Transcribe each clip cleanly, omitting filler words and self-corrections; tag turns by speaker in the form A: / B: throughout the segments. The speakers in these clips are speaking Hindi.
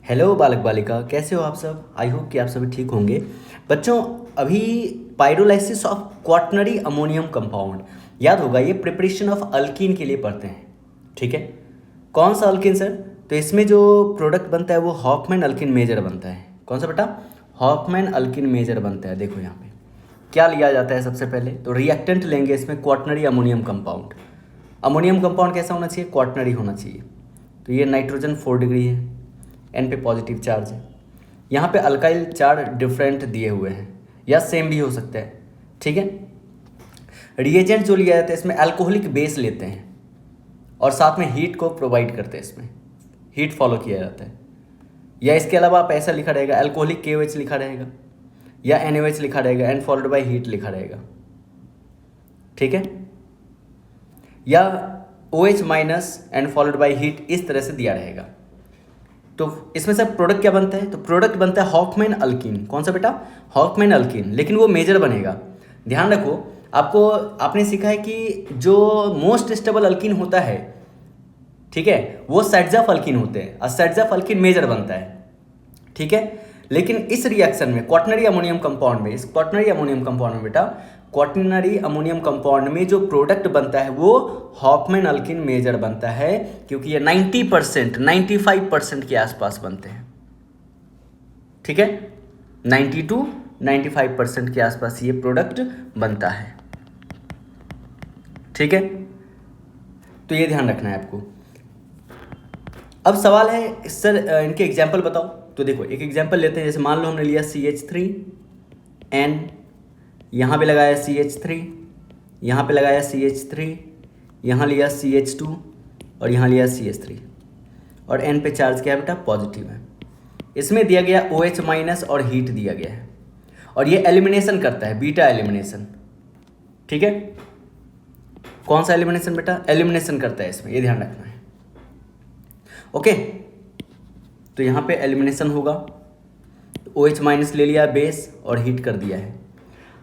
A: हेलो बालक बालिका, कैसे हो आप सब। आई होप कि आप सभी ठीक होंगे। बच्चों, अभी पाइरोलाइसिस ऑफ क्वाटनरी अमोनियम कंपाउंड याद होगा, ये प्रिपरेशन ऑफ अल्कीन के लिए पढ़ते हैं। ठीक है, कौन सा अल्कीन सर? तो इसमें जो प्रोडक्ट बनता है वो हॉफमैन अल्कीन मेजर बनता है। कौन सा बेटा? हॉफमैन अल्कीन मेजर बनता है। देखो यहाँ पे क्या लिया जाता है। सबसे पहले तो रिएक्टेंट लेंगे इसमें quaternary ammonium compound. Ammonium compound कैसा होना चाहिए? क्वाटनरी होना चाहिए। तो ये नाइट्रोजन 4 डिग्री है, एन पे पॉजिटिव चार्ज है। यहाँ पे अल्काइल 4 डिफरेंट दिए हुए हैं या सेम भी हो सकता है। ठीक है, रिएजेंट जो लिया जाता है इसमें अल्कोहलिक बेस लेते हैं और साथ में हीट को प्रोवाइड करते हैं। इसमें हीट फॉलो किया जाता है। या इसके अलावा आप ऐसा लिखा रहेगा, अल्कोहलिक KOH लिखा रहेगा या NaOH लिखा रहेगा, एंड फॉलोड बाय हीट लिखा रहेगा। ठीक है, या OH minus and followed by heat, इस तरह से दिया रहेगा। तो इसमें से प्रोडक्ट क्या बनता है? तो प्रोडक्ट बनता है हॉफमैन अल्कीन। कौन सा बेटा? Hoffmann alkyne. लेकिन वो मेजर बनेगा। ध्यान रखो, आपने सीखा है कि जो मोस्ट स्टेबल अल्कीन होता है, ठीक है, वो सेट्स ऑफ अल्कीन होते हैं और सेट्स ऑफ अल्कीन मेजर बनता है। ठीक है, लेकिन इस रिएक्शन में क्वाटनरी अमोनियम कंपाउंड में, इस क्वाटनरी अमोनियम कंपाउंड में बेटा, क्वाटनरी अमोनियम कंपाउंड में जो प्रोडक्ट बनता है वो हॉफमैन अल्कीन मेजर बनता है, क्योंकि ये 90% 95% के आसपास बनते हैं। ठीक है, 90 to 95% के आसपास ये प्रोडक्ट बनता है। ठीक है, तो ये ध्यान रखना है आपको। अब सवाल है सर इनके एग्जाम्पल बताओ। तो देखो एक एग्जाम्पल लेते हैं। जैसे मान लो हमने लिया CH3N, यहाँ पे लगाया CH3, यहाँ पे लगाया CH3, यहाँ लिया CH2 और यहाँ लिया CH3, और N पे चार्ज क्या है बेटा? पॉजिटिव है। इसमें दिया गया OH माइनस और हीट दिया गया है, और ये एलिमिनेशन करता है, बीटा एलिमिनेशन। ठीक है, कौन सा एलिमिनेशन बेटा? एलिमिनेशन करता है इसमें, ये ध्यान रखना है। ओके, तो यहाँ पे एलिमिनेशन होगा। OH माइनस ले लिया बेस और हीट कर दिया है।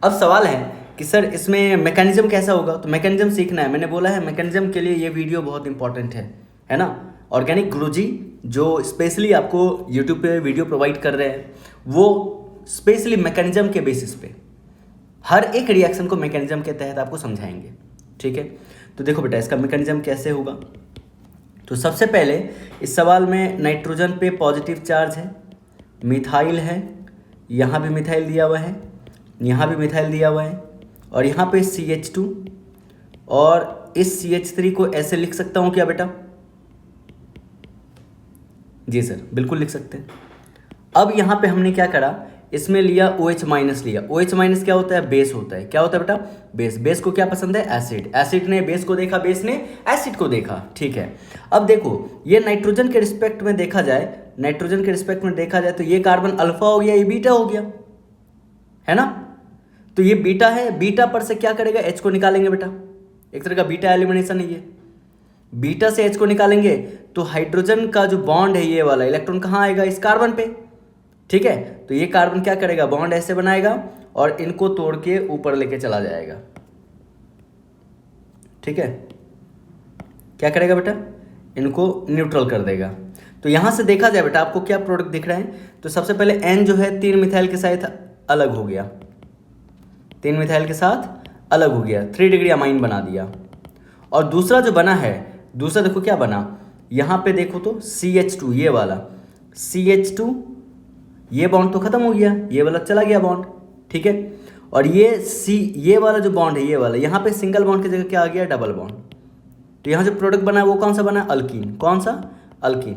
A: अब सवाल है कि सर इसमें मैकेनिज्म कैसा होगा? तो मैकेनिज्म सीखना है। मैंने बोला है मैकेनिज्म के लिए ये वीडियो बहुत इंपॉर्टेंट है ना। ऑर्गेनिक गुरुजी जो स्पेशली आपको यूट्यूब पे वीडियो प्रोवाइड कर रहे हैं, वो स्पेशली मैकेनिज्म के बेसिस पे हर एक रिएक्शन को मैकेनिज्म के तहत आपको समझाएंगे। ठीक है, तो देखो बेटा इसका मैकेनिज्म कैसे होगा। तो सबसे पहले इस सवाल में नाइट्रोजन पे पॉजिटिव चार्ज है, मिथाइल है, यहाँ भी मिथाइल दिया हुआ है, यहाँ भी मिथाइल दिया हुआ है, और यहाँ पे CH2, और इस CH3 को ऐसे लिख सकता हूँ क्या बेटा? जी सर, बिल्कुल लिख सकते हैं। अब यहाँ पे हमने क्या करा, इसमें लिया OH माइनस लिया। OH माइनस क्या होता है? बेस होता है। क्या होता है बेटा? बेस। बेस को क्या पसंद है? एसिड। एसिड ने बेस को देखा, बेस ने एसिड को देखा। ठीक है, अब देखो ये नाइट्रोजन के रिस्पेक्ट में देखा जाए, नाइट्रोजन के रिस्पेक्ट में देखा जाए तो ये कार्बन अल्फा हो गया, ये बीटा हो गया, है ना। तो ये बीटा है, बीटा पर से क्या करेगा? H को निकालेंगे बेटा, एक तरह का बीटा एलिमिनेशन है ये। बीटा से H को निकालेंगे तो हाइड्रोजन का जो बॉन्ड है ये वाला, इलेक्ट्रॉन कहाँ आएगा? इस कार्बन पे। ठीक है, तो ये कार्बन क्या करेगा? बॉन्ड ऐसे बनाएगा और इनको तोड़ के ऊपर लेके चला जाएगा। ठीक है, क्या करेगा बेटा? इनको न्यूट्रल कर देगा। तो यहां से देखा जाए बेटा आपको क्या प्रोडक्ट दिख रहा है। तो सबसे पहले N जो है 3 मिथाइल के साथ अलग हो गया, 3 मिथाइल के साथ अलग हो गया, 3 डिग्री अमाइन बना दिया। और दूसरा जो बना है, दूसरा देखो क्या बना, यहाँ पे देखो तो CH2, ये वाला CH2, ये बॉन्ड तो खत्म हो गया, ये वाला चला गया बॉन्ड। ठीक है, और ये वाला जो बॉन्ड है, ये वाला, यहाँ पे सिंगल बॉन्ड की जगह क्या आ गया? Double bond. तो यहाँ जो प्रोडक्ट बना है वो कौन सा बना? अल्कीन। कौन सा? अल्कीन।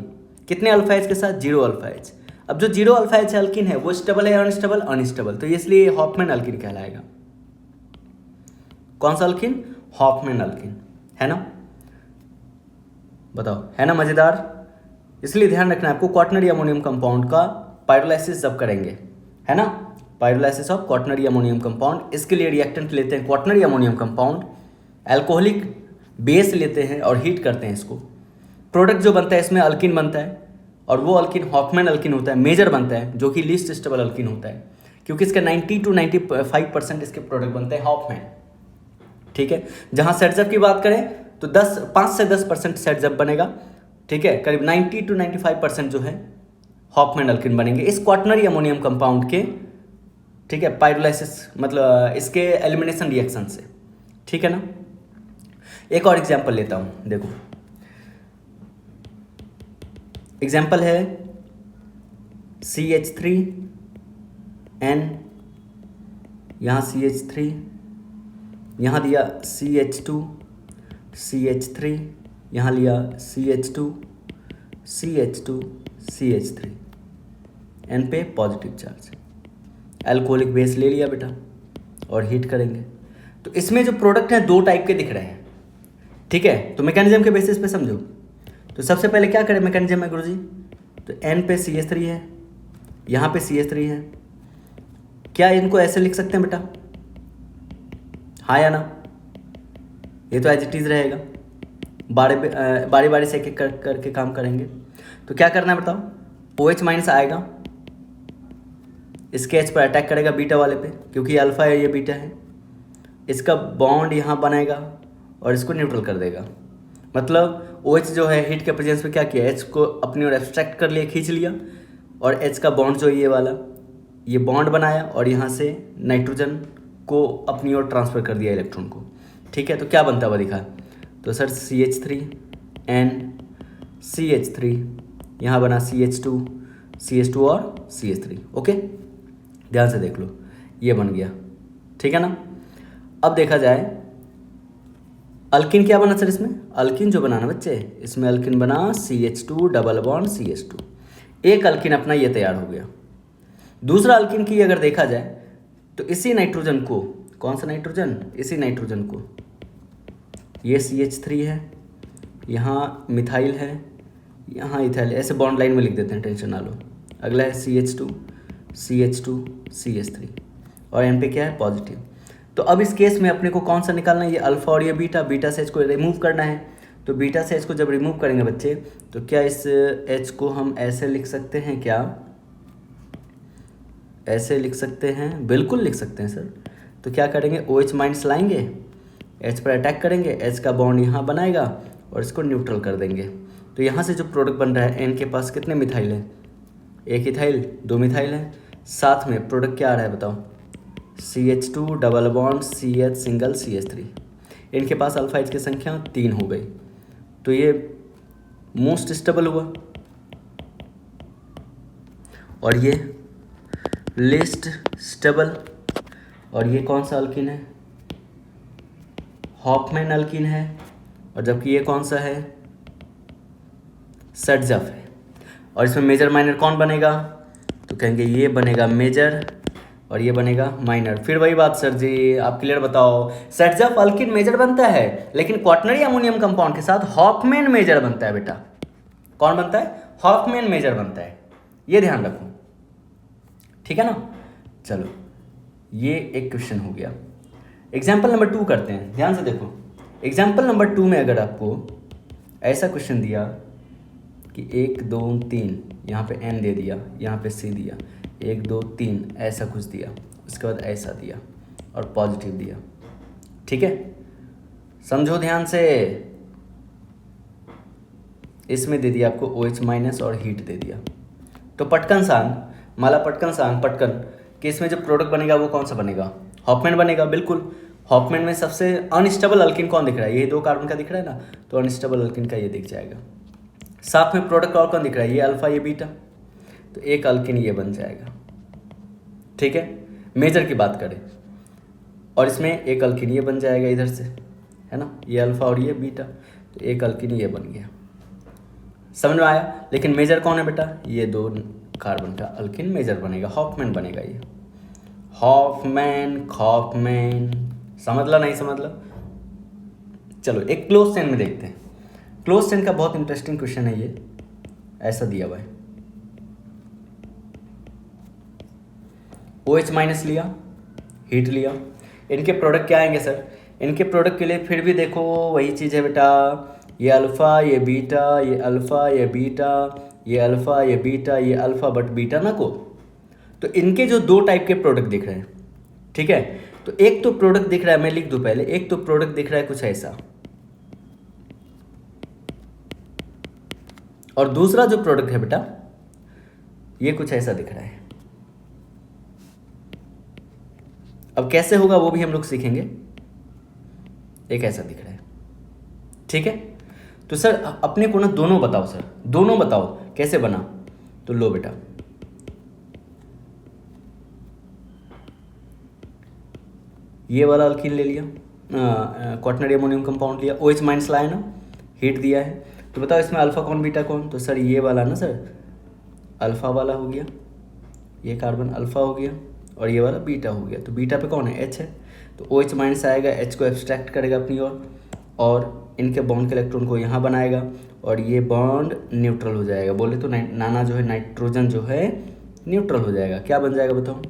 A: कितने अल्फा एच के साथ? 0 अल्फा एच। अब जो 0 अल्फा एच अल्कीन है वो स्टेबल है अनस्टेबल? अनस्टेबल। तो इसलिए हॉफमैन अल्कीन कहलाएगा। कौन सा अल्कीन? हॉफमैन अल्कीन, है ना। बताओ, है ना मजेदार। इसलिए ध्यान रखना है आपको क्वाटनरी अमोनियम कंपाउंड का पाइरोलाइसिस जब करेंगे, है ना, पाइरोलाइसिस ऑफ क्वाटनरी अमोनियम कंपाउंड, इसके लिए रिएक्टेंट लेते हैं quaternary ammonium compound, alcoholic base लेते हैं और हीट करते हैं इसको। प्रोडक्ट जो बनता है इसमें अल्कीन बनता है, और वो अल्कीन हॉफमैन अल्कीन होता है, मेजर बनता है, जो कि लीस्ट स्टेबल अल्कीन होता है, क्योंकि इसका 90 to 95% इसके प्रोडक्ट बनते हैं हॉफमैन। ठीक है, जहाँ सेटजअप की बात करें तो 5 से 10% सेटजअप बनेगा। ठीक है, करीब 90 to 95% जो है हॉफमैन अल्किन बनेंगे इस क्वाटरनरी अमोनियम कंपाउंड के, ठीक है, पाइरोलाइसिस मतलब इसके एलिमिनेशन रिएक्शन से, ठीक है ना। एक और एग्जांपल लेता हूँ, देखो एग्जांपल है CH3N, यहाँ CH3, यहाँ दिया CH2 CH3, यहाँ लिया CH2 CH2 CH3, N पे पॉजिटिव चार्ज, अल्कोहलिक बेस ले लिया बेटा और हीट करेंगे। तो इसमें जो प्रोडक्ट हैं दो टाइप के दिख रहे हैं, ठीक है। तो मैकेनिज्म के बेसिस पे समझो। तो सबसे पहले क्या करें मैकेनिज्म में गुरुजी, तो N पे CH3 है, यहाँ पे CH3 है, क्या इनको ऐसे लिख सकते हैं बेटा, हाँ या ना? ये तो एज इट इज रहेगा, बारी बारी से एक एक करके काम करेंगे। तो क्या करना है बताओ, OH माइनस आएगा, इसके H पर अटैक करेगा बीटा वाले पे, क्योंकि ये अल्फा है ये बीटा है, इसका बॉन्ड यहाँ बनाएगा और इसको न्यूट्रल कर देगा। मतलब OH जो है हीट के प्रेजेंस में क्या किया, H को अपनी ओर एब्स्ट्रैक्ट कर लिया, खींच लिया, और H का बॉन्ड जो ये वाला, ये बॉन्ड बनाया और यहाँ से नाइट्रोजन को अपनी ओर ट्रांसफ़र कर दिया इलेक्ट्रॉन को, ठीक है। तो क्या बनता हुआ दिखा, तो सर CH3N CH3, यहाँ बना CH2 और CH3, ओके। ध्यान से देख लो, ये बन गया, ठीक है ना। अब देखा जाए अल्किन क्या बना सर, इसमें अल्किन जो बनाना बच्चे, इसमें अल्किन बना CH2 डबल बॉन्ड CH2, एक अल्किन अपना ये तैयार हो गया। दूसरा अल्किन की अगर देखा जाए तो इसी नाइट्रोजन को, कौन सा नाइट्रोजन, इसी नाइट्रोजन को, ये CH3 है, यहाँ मिथाइल है, यहाँ इथाइल, ऐसे बॉन्ड लाइन में लिख देते हैं, टेंशन ना लो। अगला है CH2 CH3 और एन पे क्या है पॉजिटिव। तो अब इस केस में अपने को कौन सा निकालना है, ये अल्फा और ये बीटा से H को रिमूव करना है। तो बीटा से H को जब रिमूव करेंगे बच्चे, तो क्या इस H को हम ऐसे लिख सकते हैं, क्या ऐसे लिख सकते हैं, बिल्कुल लिख सकते हैं सर। तो क्या करेंगे, OH माइनस लाएंगे, H पर अटैक करेंगे, H का बॉन्ड यहाँ बनाएगा और इसको न्यूट्रल कर देंगे। तो यहाँ से जो प्रोडक्ट बन रहा है, N के पास कितने मिथाइल हैं, एक इथाइल, दो मिथाइल हैं, साथ में प्रोडक्ट क्या आ रहा है बताओ, CH2 double bond CH single CH3। इनके पास अल्फा H की संख्या 3 हो गई, तो ये मोस्ट स्टेबल हुआ और ये लिस्ट स्टेबल। और ये कौन सा अल्किन है, हॉफमैन अल्किन है, और जबकि ये कौन सा है, सटजफ है। और इसमें मेजर माइनर कौन बनेगा, तो कहेंगे ये बनेगा मेजर और ये बनेगा माइनर। फिर वही बात सर जी, आप क्लियर बताओ, सटजफ अल्किन मेजर बनता है, लेकिन क्वाटरनरी अमोनियम कंपाउंड के साथ हॉफमैन मेजर बनता है बेटा। कौन बनता है, हॉफमैन मेजर बनता है, ये ध्यान रखो, ठीक है ना। चलो ये एक क्वेश्चन हो गया। एग्जाम्पल नंबर 2 करते हैं, ध्यान से देखो। एग्जाम्पल नंबर 2 में अगर आपको ऐसा क्वेश्चन दिया कि 1 2 3, यहाँ पे N दे दिया, यहाँ पे C दिया, 1 2 3 ऐसा कुछ दिया, उसके बाद ऐसा दिया और पॉजिटिव दिया, ठीक है, समझो ध्यान से। इसमें दे दिया आपको OH माइनस और हीट दे दिया, तो पटकन सांग माला, पटकन सांग पटकन कि इसमें जो प्रोडक्ट बनेगा वो कौन सा बनेगा, हॉफमैन बनेगा। बिल्कुल, हॉफमैन में सबसे अनस्टेबल अल्किन कौन दिख रहा है, ये 2 कार्बन का दिख रहा है ना, तो अनस्टेबल अल्किन का ये दिख जाएगा। साथ में प्रोडक्ट और कौन दिख रहा है, ये अल्फा ये बीटा, तो एक अल्किन ये बन जाएगा, ठीक है, मेजर की बात करें। और इसमें एक अल्किन ये बन जाएगा इधर से, है ना, ये अल्फा और ये बीटा, तो एक अल्किन ये बन गया, समझ में आया। लेकिन मेजर कौन है बेटा, ये 2 कार्बन का अल्किन मेजर बनेगा, हॉफमैन बनेगा, ये हॉफमैन, समझ ला नहीं समझ ला। चलो एक क्लोज चेन में देखते हैं। क्लोज चेन का बहुत इंटरेस्टिंग क्वेश्चन है ये, ऐसा दिया हुआ है, OH माइनस लिया, हीट लिया, इनके प्रोडक्ट क्या आएंगे सर, इनके प्रोडक्ट के लिए फिर भी देखो वही चीज़ है बेटा, ये अल्फ़ा ये बीटा, ये अल्फ़ा ये बीटा, ये अल्फ़ा ये बीटा, ये अल्फ़ा बट बीटा ना को। तो इनके जो 2 टाइप के प्रोडक्ट दिख रहे हैं, ठीक है, तो एक तो प्रोडक्ट दिख रहा है, मैं लिख दूं पहले, एक तो प्रोडक्ट दिख रहा है कुछ ऐसा, और दूसरा जो प्रोडक्ट है बेटा ये कुछ ऐसा दिख रहा है। अब कैसे होगा वो भी हम लोग सीखेंगे। एक ऐसा दिख रहा है, ठीक है। तो सर अपने को ना दोनों बताओ सर, दोनों बताओ कैसे बना। तो लो बेटा, ये वाला अल्कीन ले लिया, क्वाटरनरी अमोनियम कंपाउंड लिया, OH माइनस लाया ना, हीट दिया है। तो बताओ इसमें अल्फा कौन बीटा कौन। तो सर ये वाला ना सर अल्फा वाला हो गया, ये कार्बन अल्फा हो गया और ये वाला बीटा हो गया। तो बीटा पे कौन है, H है। तो OH माइनस आएगा, H को एब्स्ट्रैक्ट करेगा अपनी ओर और इनके बॉन्ड के इलेक्ट्रॉन को यहाँ बनाएगा और ये बॉन्ड न्यूट्रल हो जाएगा। बोले तो नाना जो है नाइट्रोजन जो है न्यूट्रल हो जाएगा। क्या बन जाएगा बताओ,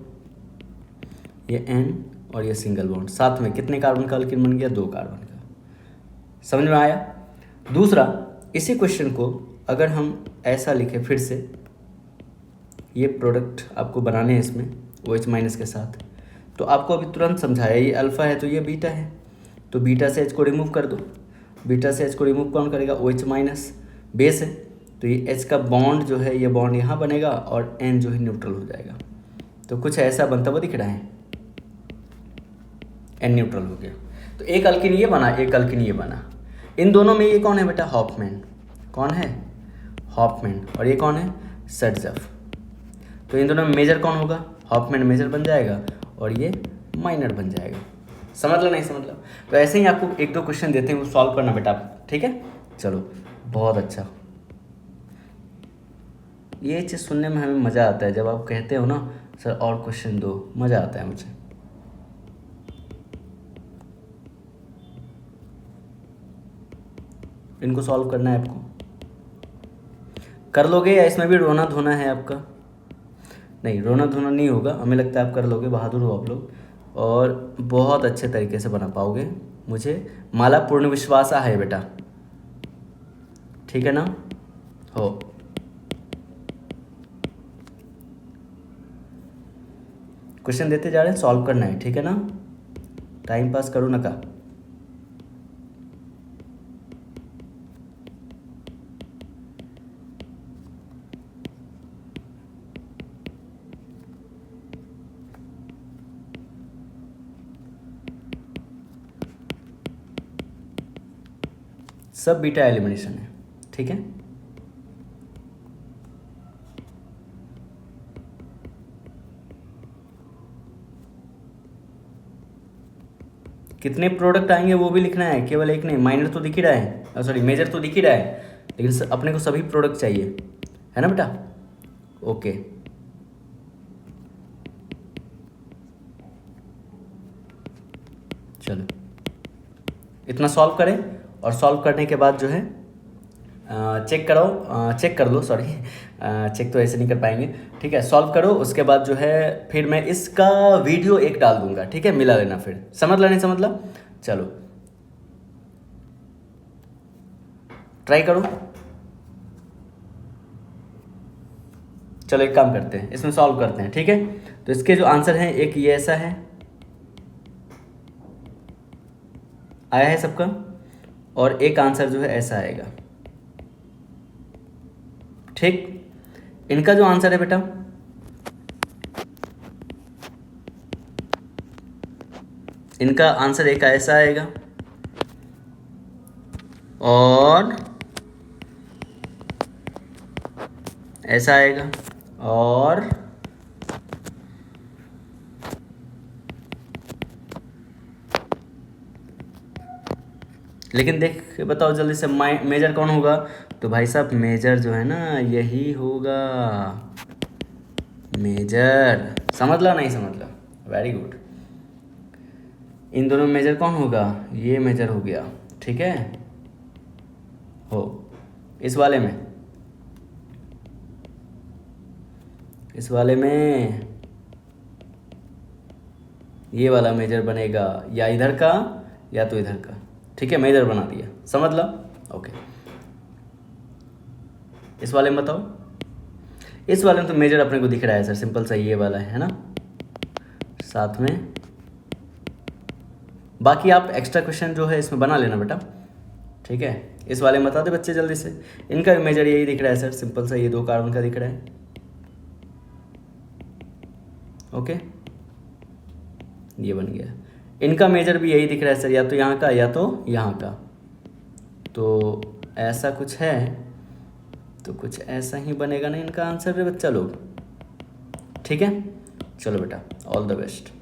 A: ये N और ये सिंगल बॉन्ड, साथ में कितने कार्बन का अल्कीन बन गया, 2 कार्बन का। समझ में आया। दूसरा, इसी क्वेश्चन को अगर हम ऐसा लिखें फिर से, ये प्रोडक्ट आपको बनाने हैं इसमें OH माइनस के साथ, तो आपको अभी तुरंत समझाया ये अल्फ़ा है तो ये बीटा है, तो बीटा से H को रिमूव कर दो। बीटा से H को रिमूव कौन करेगा, OH माइनस, बेस है तो ये H का बॉन्ड जो है ये बॉन्ड यहाँ बनेगा और N जो है न्यूट्रल हो जाएगा। तो कुछ ऐसा बनता हुआ दिख रहा है, N न्यूट्रल हो गया। तो एक अल्कीन ये बना, एक अल्कीन ये बना। इन दोनों में ये कौन है बेटा, हॉफमैन। कौन है, हॉफमैन। और ये कौन है, सट्ज़ेफ। तो इन दोनों में मेजर कौन होगा, हॉफमैन मेजर बन जाएगा और ये माइनर बन जाएगा। समझ लो नहीं समझ लो। तो ऐसे ही आपको 1-2 क्वेश्चन देते हैं, वो सॉल्व करना बेटा आप, ठीक है। चलो बहुत अच्छा, ये चीज़ सुनने में हमें मज़ा आता है जब आप कहते हो ना सर और क्वेश्चन दो, मज़ा आता है मुझे। इनको सॉल्व करना है आपको, कर लोगे या इसमें भी रोना धोना है आपका। नहीं, रोना धोना नहीं होगा, हमें लगता है आप कर लोगे, बहादुर हो आप लोग और बहुत अच्छे तरीके से बना पाओगे, मुझे माला पूर्ण विश्वास है बेटा, ठीक है ना। हो क्वेश्चन देते जा रहे हैं, सॉल्व करना है, ठीक है ना, टाइम पास करो ना का। सब बीटा एलिमिनेशन है, ठीक है। कितने प्रोडक्ट आएंगे वो भी लिखना है, केवल एक नहीं। माइनर तो दिख ही रहा है, सॉरी मेजर तो दिख ही रहा है, लेकिन अपने को सभी प्रोडक्ट चाहिए, है ना बेटा। ओके, चलो इतना सॉल्व करें और सॉल्व करने के बाद जो है चेक करो, चेक कर लो, सॉरी चेक तो ऐसे नहीं कर पाएंगे, ठीक है। सॉल्व करो, उसके बाद जो है फिर मैं इसका वीडियो एक डाल दूंगा, ठीक है, मिला लेना फिर। समझ ला नहीं समझ ला, चलो ट्राई करो। चलो एक काम करते हैं, इसमें सॉल्व करते हैं, ठीक है। तो इसके जो आंसर हैं, एक ये ऐसा है, आया है सबका, और एक आंसर जो है ऐसा आएगा, ठीक। इनका जो आंसर है बेटा, इनका आंसर एक ऐसा आएगा और ऐसा आएगा और लेकिन देख बताओ जल्दी से मेजर कौन होगा। तो भाई साहब मेजर जो है ना यही होगा, मेजर। समझ ला नहीं समझ ला, वेरी गुड। इन दोनों में मेजर कौन होगा, ये मेजर हो गया, ठीक है। हो इस वाले में, इस वाले में ये वाला मेजर बनेगा, या इधर का या तो इधर का, ठीक है। मेजर बना दिया, समझ ला, ओके। इस वाले में बताओ, इस वाले में तो मेजर अपने को दिख रहा है सर, सिंपल सा ये वाला है ना, साथ में बाकी आप एक्स्ट्रा क्वेश्चन जो है इसमें बना लेना बेटा, ठीक है। इस वाले में बता दे बच्चे जल्दी से, इनका भी मेजर यही दिख रहा है सर, सिंपल सा ये 2 कार्बन का दिख रहा है, ओके, ये बन गया। इनका मेजर भी यही दिख रहा है सर, या तो यहाँ का या तो यहाँ का, तो ऐसा कुछ है, तो कुछ ऐसा ही बनेगा ना इनका आंसर रे बच्चा लोग। ठीक है, चलो बेटा, ऑल द बेस्ट।